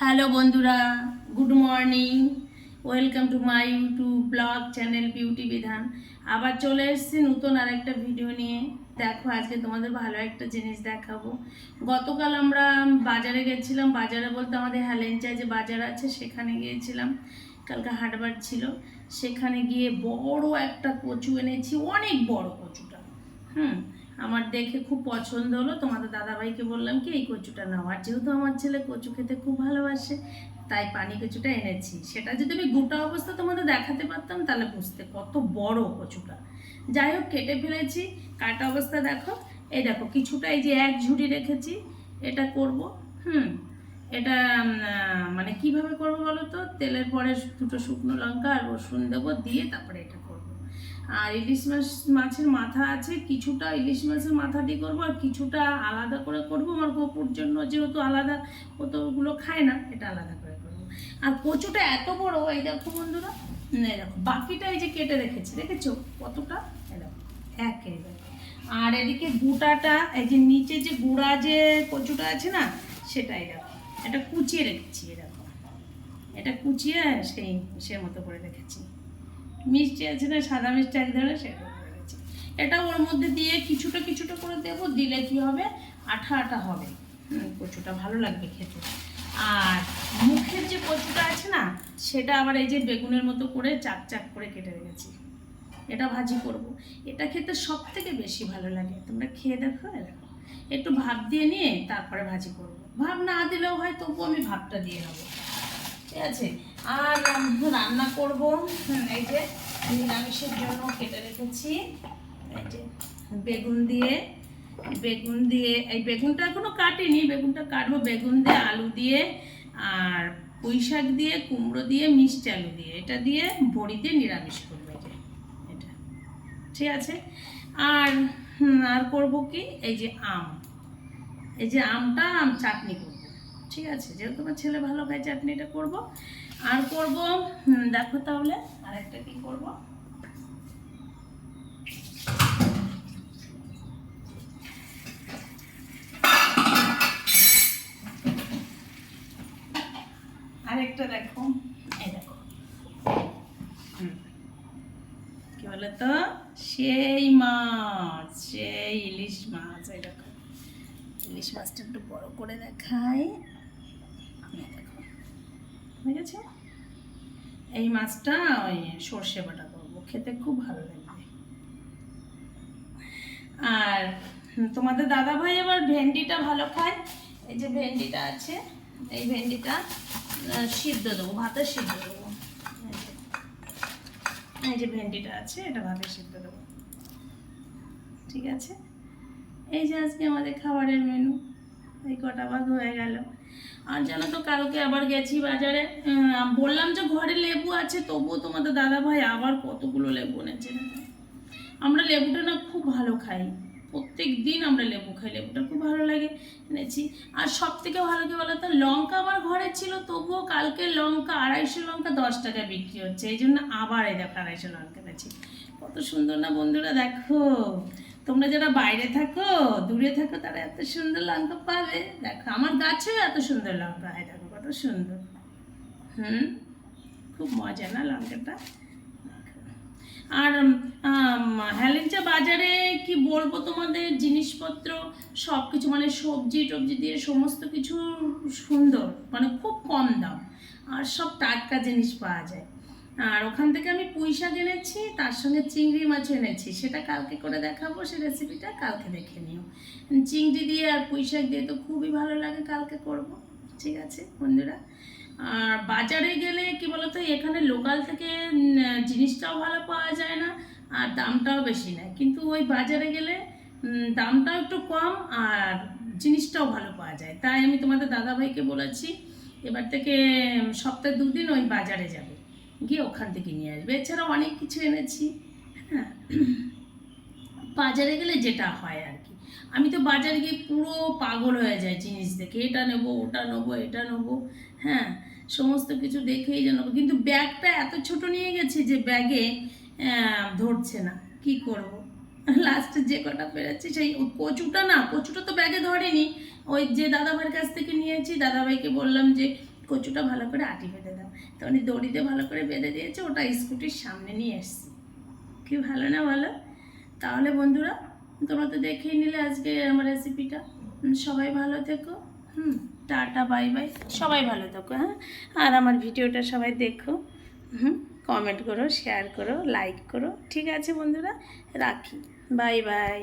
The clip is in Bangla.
হ্যালো বন্ধুরা, good morning. Welcome to my YouTube blog channel beauty বিধান। আবার চলে এসেছি নতুন আরেকটা ভিডিও নিয়ে। দেখো, আজকে তোমাদের ভালো একটা জিনিস দেখাবো। গতকাল আমরা বাজারে গেছিলাম, বাজারে বলতে আমাদের হেলেঞ্চায় যে বাজার আছে সেখানে গিয়েছিলাম। কালকে হাটবার ছিল, সেখানে গিয়ে বড় একটা কচু এনেছি, অনেক বড় কচুটা। আমার দেখে খুব পছন্দ হলো, তোমাদের দাদাভাইকে বললাম কি এই কচুটা নাও। আর যেহেতু আমার ছেলে কচু খেতে খুব ভালোবাসে, তাই পানি কচুটা এনেছি। সেটা যদি আমি গোটা অবস্থা তোমাদের দেখাতে পারতাম তাহলে বুঝতে কত বড় কচুটা। যাই হোক, কেটে ফেলেছি। কাটা অবস্থা দেখো, এই দেখো কিছুটা, এই যে এক ঝুড়ি রেখেছি। এটা করব। এটা মানে কিভাবে করব বলো তো? তেলের পরে দুটো শুকনো লঙ্কা আর রসুন দেবো, দিয়ে তারপরে এটা করব। আর ইলিশ মাছের মাথা আছে, কিছুটা ইলিশ মাছের মাথাটি করবো আর কিছুটা আলাদা করে করব আমার গপুর জন্য, যেহেতু আলাদা কতগুলো খায় না, এটা আলাদা করে করবো। আর কচুটা এত বড়, এই দেখো বন্ধুরা, এই দেখো বাকিটা এই যে কেটে রেখেছি, দেখেছো কতটা? এই দেখো এক কেজি। আর এদিকে গুঁড়াটা, এই যে নিচে যে গুঁড়া যে কচুটা আছে না, সেটাই দেখো, এটা কুচিয়ে রেখেছি। এরকম এটা কুচিয়ে সেই সে মতো করে রেখেছি। মিষ্টি আছে না, সাদা মিষ্টি এক ধরনের, সেটা করে রেখেছি। এটা ওর মধ্যে দিয়ে কিছুটা কিছুটা করে দেবো, দিলে কি হবে, আঠা আঠা হবে। কচুটা ভালো লাগবে খেতে। আর মুখের যে কচুটা আছে না, সেটা আবার এই যে বেগুনের মতো করে চাক চাক করে কেটে রেখেছি। এটা ভাজি করব। এটা খেতে সব থেকে বেশি ভালো লাগে, তোমরা খেয়ে দেখো। দেখো, একটু ভাপ দিয়ে নিয়ে তারপরে ভাজি করব। ভাপ না দিলেও হয়, তবুও আমি ভাপটা দিয়ে নেবো, ঠিক আছে। আর রান্না করব, এই যে নিরামিষের জন্য কেটে রেখেছি, এই যে বেগুন দিয়ে। এই বেগুনটা এখনো কাটিনি, বেগুনটা কাটবো। বেগুন দিয়ে, আলু দিয়ে, আর পুঁই শাক দিয়ে, কুমড়ো দিয়ে, মিষ্টি আলু দিয়ে, এটা দিয়ে বড়ি দিয়ে নিরামিষ করবো। এটা ঠিক আছে। আর আর করবো কি, এই যে আম, এই যে আমটা চাটনি করবো, ঠিক আছে। যেহেতু আমার ছেলে ভালো খায়, চাটনিটা করব। আর করব, দেখো তাহলে আরেকটা কি করব। আরেকটা দেখো, এই দেখো, কি বলে তো, সেই মাছ, সেই ইলিশ মাছ। এই দেখো, ইলিশ মাছটা একটু বড় করে দেখাই, দেখো ঠিক আছে। এই মাছটা ওই সর্ষে বাটা করবো, খেতে খুব ভালো লাগবে। আর তোমাদের দাদা ভাই আবার ভেন্ডিটা ভালো খায়। এই যে ভেন্ডিটা আছে, এই ভেন্ডিটা সিদ্ধ দেবো, ভাতে সিদ্ধ দেবো। এই যে ভেন্ডিটা আছে, এটা ভাতে সিদ্ধ দেবো, ঠিক আছে। এই যে আজকে আমাদের খাবারের মেনু, এই কটা ভাগ হয়ে গেল। আর জানো তো, কালকে আবার গেছি বাজারে, বললাম যে ঘরে লেবু আছে, তবুও তোমাদের দাদা ভাই আবার কতগুলো লেবু এনেছে। আমরা লেবুটা না খুব ভালো খাই, প্রত্যেক দিন আমরা লেবু খাই, লেবুটা খুব ভালো লাগে, এনেছি। আর সব থেকে ভালো কি বলতো, লঙ্কা আমার ঘরে ছিল, তবুও কালকে লঙ্কা 250 লঙ্কা 10 টাকা বিক্রি হচ্ছে, এই জন্য আবার এই দেখো 250 লঙ্কা এনেছি। কত সুন্দর না বন্ধুরা, দেখো তোমরা যারা বাইরে থাকো, দূরে থাকো, তারা এত সুন্দর লঙ্কা পাবে। দেখো আমার গাছেও এত সুন্দর লঙ্কা হয়, দেখো কত সুন্দর। খুব মজা না লঙ্কাটা। আর হেলেঞ্চা বাজারে কি বলবো তোমাদের, জিনিসপত্র সব কিছু মানে সবজি টবজি দিয়ে সমস্ত কিছু সুন্দর, মানে খুব কম দাম, আর সব টাটকা জিনিস পাওয়া যায়। আর ওখান থেকে আমি পুঁই শাক এনেছি, তার সঙ্গে চিংড়ি মাছও এনেছি, সেটা কালকে করে দেখাবো, সে রেসিপিটা কালকে দেখে নিও। চিংড়ি দিয়ে আর পুঁই শাক দিয়ে তো খুবই ভালো লাগে, কালকে করব, ঠিক আছে বন্ধুরা। আর বাজারে গেলে কি বলতো, এখানে লোকাল থেকে জিনিসটাও ভালো পাওয়া যায় না, আর দামটাও বেশি নেয়, কিন্তু ওই বাজারে গেলে দামটাও একটু কম আর জিনিসটাও ভালো পাওয়া যায়। তাই আমি তোমাদের দাদাভাইকে বলেছি এবার থেকে সপ্তাহে 2 দিন ওই বাজারে যাবে, গিয়ে ওখান থেকে নিয়ে আসবে। এছাড়াও অনেক কিছু এনেছি। হ্যাঁ, বাজারে গেলে যেটা হয় আর কি, আমি তো বাজারে গিয়ে পুরো পাগল হয়ে যায় জিনিস দেখে, এটা নেবো, ওটা নেবো, এটা নেবো। হ্যাঁ, সমস্ত কিছু দেখেই যেন, কিন্তু ব্যাগটা এত ছোট নিয়ে গেছি যে ব্যাগে ধরছে না, কি করব। লাস্টে যে কটা পেরেছি, সেই কচুটা না, কচুটা তো ব্যাগে ধরেনি, ওই যে দাদাভাইয়ের কাছ থেকে নিয়েছি, দাদাভাইকে বললাম যে কচুটা ভালো করে আটি বেঁধে দাও। তো উনি দড়িতে ভালো করে বেঁধে দিয়েছে, ওটা স্কুটির সামনে নিয়ে এসছি। কি ভালো না বলো? তাহলে বন্ধুরা, তোমরা তো দেখেই নিলে আজকে আমার রেসিপিটা। সবাই ভালো থেকো। Tata, bye bye. সবাই ভালো থেকো, হ্যাঁ। আর আমার ভিডিওটা সবাই দেখো, কমেন্ট করো, শেয়ার করো, লাইক করো। ঠিক আছে বন্ধুরা, রাখি। Bye bye.